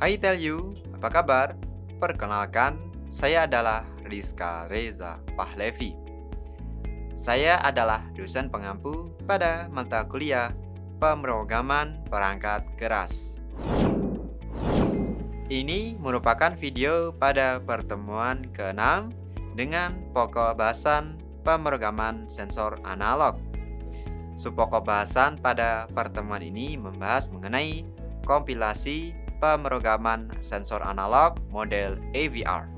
Hai Tell You, apa kabar? Perkenalkan, saya adalah Rizka Reza Pahlevi. Saya adalah dosen pengampu pada mata kuliah Pemrograman Perangkat Keras. Ini merupakan video pada pertemuan ke-6 dengan pokok bahasan pemrograman sensor analog. Subpokok bahasan pada pertemuan ini membahas mengenai kompilasi pemrograman sensor analog model AVR.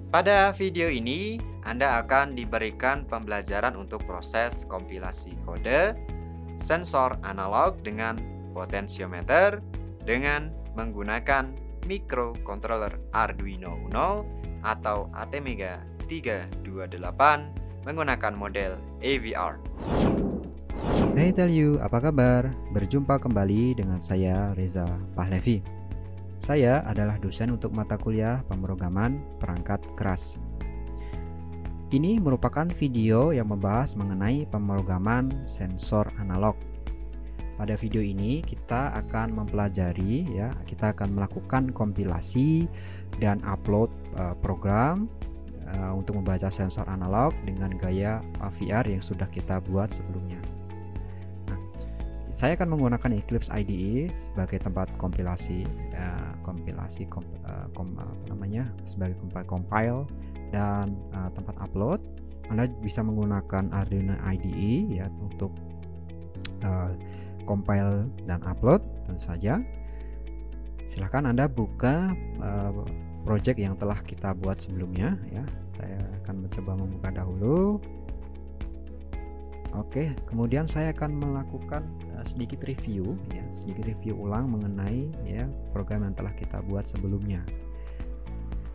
Pada video ini, Anda akan diberikan pembelajaran untuk proses kompilasi kode sensor analog dengan potensiometer dengan menggunakan microcontroller Arduino Uno atau ATmega 328 menggunakan model AVR. Hey Tell You, apa kabar? Berjumpa kembali dengan saya Reza Pahlevi. Saya adalah dosen untuk mata kuliah pemrograman perangkat keras. Ini merupakan video yang membahas mengenai pemrograman sensor analog. Pada video ini kita akan mempelajari kita akan melakukan kompilasi dan upload program untuk membaca sensor analog dengan gaya AVR yang sudah kita buat sebelumnya. Saya akan menggunakan Eclipse IDE sebagai tempat kompilasi, sebagai tempat compile dan tempat upload. Anda bisa menggunakan Arduino IDE untuk compile dan upload, tentu saja. Silahkan Anda buka project yang telah kita buat sebelumnya. Saya akan mencoba membuka dahulu. Oke, kemudian saya akan melakukan sedikit review ulang mengenai program yang telah kita buat sebelumnya.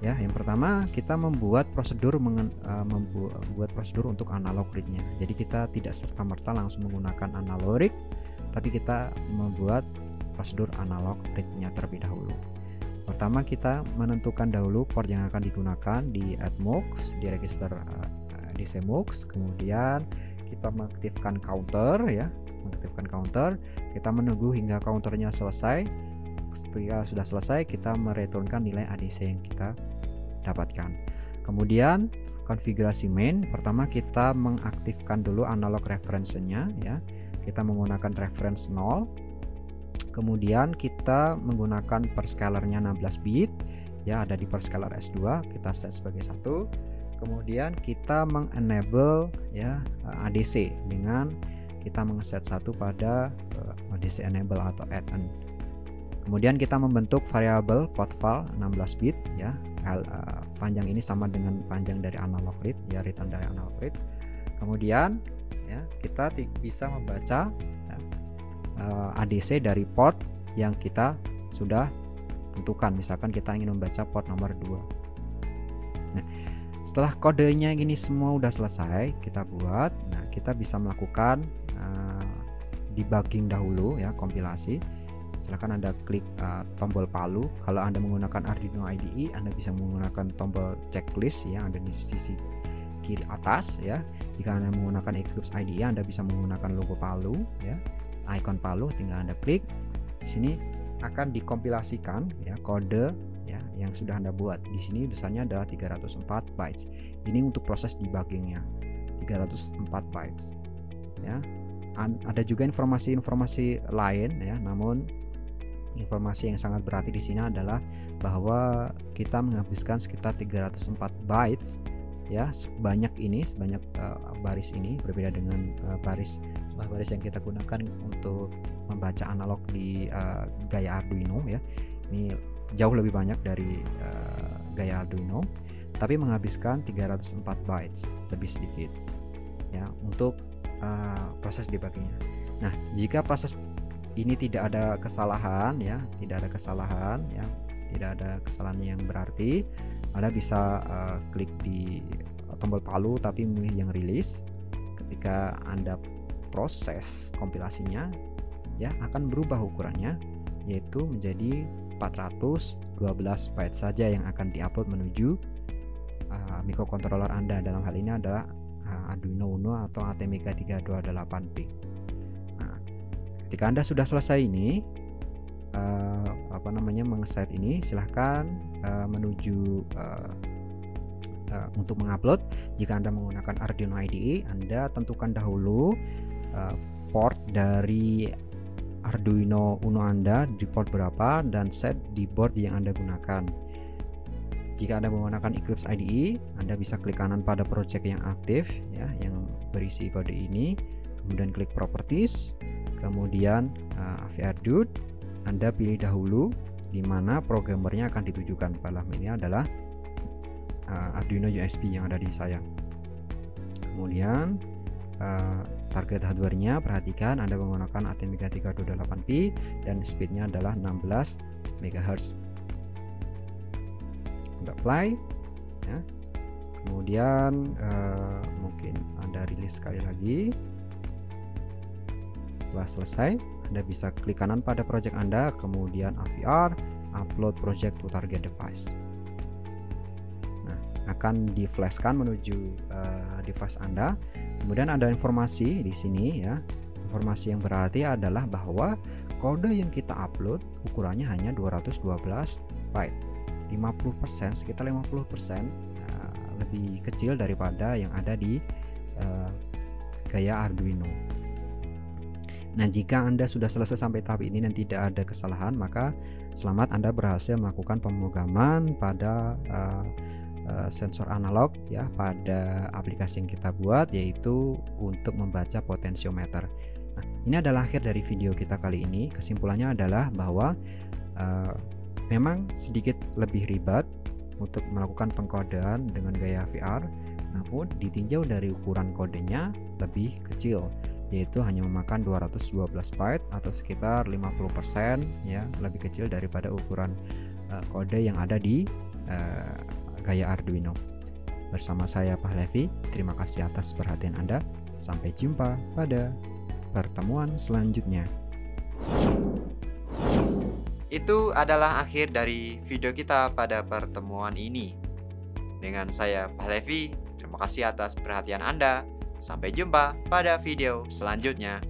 Yang pertama kita membuat prosedur membuat prosedur untuk analog read-nya. Jadi kita tidak serta-merta langsung menggunakan analog read, tapi kita membuat prosedur analog read-nya terlebih dahulu. Pertama kita menentukan dahulu port yang akan digunakan di ADMUX, di register DCMUX, kemudian kita mengaktifkan counter kita menunggu hingga counternya selesai. Ketika sudah selesai kita mereturnkan nilai ADC yang kita dapatkan. Kemudian konfigurasi main, pertama kita mengaktifkan dulu analog reference-nya kita menggunakan reference 0. Kemudian kita menggunakan perscalernya 16 bit ada di perscaler S2, kita set sebagai 1. Kemudian kita mengenable ADC dengan kita mengeset 1 pada ADC enable atau add-on. Kemudian kita membentuk variabel portval 16 bit panjang ini sama dengan panjang dari analog read return dari analog read. Kemudian kita bisa membaca ADC dari port yang kita sudah tentukan. Misalkan kita ingin membaca port nomor 2. Nah, setelah kodenya ini semua udah selesai kita buat, kita bisa melakukan debugging dahulu kompilasi. Silahkan Anda klik tombol palu. Kalau Anda menggunakan Arduino IDE, Anda bisa menggunakan tombol checklist yang ada di sisi kiri atas Jika Anda menggunakan Eclipse IDE, Anda bisa menggunakan logo palu icon palu, tinggal Anda klik. Di sini akan dikompilasikan kode yang sudah Anda buat. Di sini besarnya adalah 304 bytes. Ini untuk proses debuggingnya 304 bytes. Ada juga informasi-informasi lain namun informasi yang sangat berarti di sini adalah bahwa kita menghabiskan sekitar 304 bytes sebanyak baris ini berbeda dengan baris yang kita gunakan untuk membaca analog di gaya Arduino Ini jauh lebih banyak dari gaya Arduino, tapi menghabiskan 304 bytes lebih sedikit untuk proses debuggingnya. Nah, jika proses ini tidak ada kesalahan tidak ada kesalahan yang berarti, Anda bisa klik di tombol palu tapi memilih yang release. Ketika Anda proses kompilasinya akan berubah ukurannya, yaitu menjadi 412 bytes saja yang akan diupload menuju microcontroller Anda. Dalam hal ini adalah Arduino Uno atau ATmega 328P. Nah, ketika Anda sudah selesai ini mengeset ini, silahkan menuju untuk mengupload. Jika Anda menggunakan Arduino IDE, Anda tentukan dahulu port dari Arduino Uno Anda di port berapa dan set di board yang Anda gunakan. Jika Anda menggunakan Eclipse IDE, Anda bisa klik kanan pada project yang aktif ya, yang berisi kode ini, kemudian klik properties, kemudian AVR Dude. Anda pilih dahulu di mana programmernya akan ditujukan. Pada ini adalah Arduino USB yang ada di saya. Kemudian target hardware-nya, perhatikan Anda menggunakan Atmega 328P dan speednya adalah 16 MHz. Anda apply ya. Kemudian mungkin Anda rilis sekali lagi. Setelah selesai, Anda bisa klik kanan pada project Anda, kemudian AVR, upload project to target device. Akan di-flashkan menuju device Anda. Kemudian ada informasi di sini ya. Informasi yang berarti adalah bahwa kode yang kita upload ukurannya hanya 212 byte. 50%, sekitar 50% lebih kecil daripada yang ada di gaya Arduino. Nah, jika Anda sudah selesai sampai tahap ini dan tidak ada kesalahan, maka selamat, Anda berhasil melakukan pemrograman pada sensor analog ya, pada aplikasi yang kita buat, yaitu untuk membaca potensiometer. Nah, ini adalah akhir dari video kita kali ini. Kesimpulannya adalah bahwa memang sedikit lebih ribet untuk melakukan pengkodean dengan gaya VR, namun ditinjau dari ukuran kodenya lebih kecil, yaitu hanya memakan 212 byte atau sekitar 50% ya, lebih kecil daripada ukuran kode yang ada di gaya Arduino. Bersama saya Pahlevi, terima kasih atas perhatian Anda. Sampai jumpa pada pertemuan selanjutnya. Itu adalah akhir dari video kita pada pertemuan ini. Dengan saya Pahlevi, terima kasih atas perhatian Anda. Sampai jumpa pada video selanjutnya.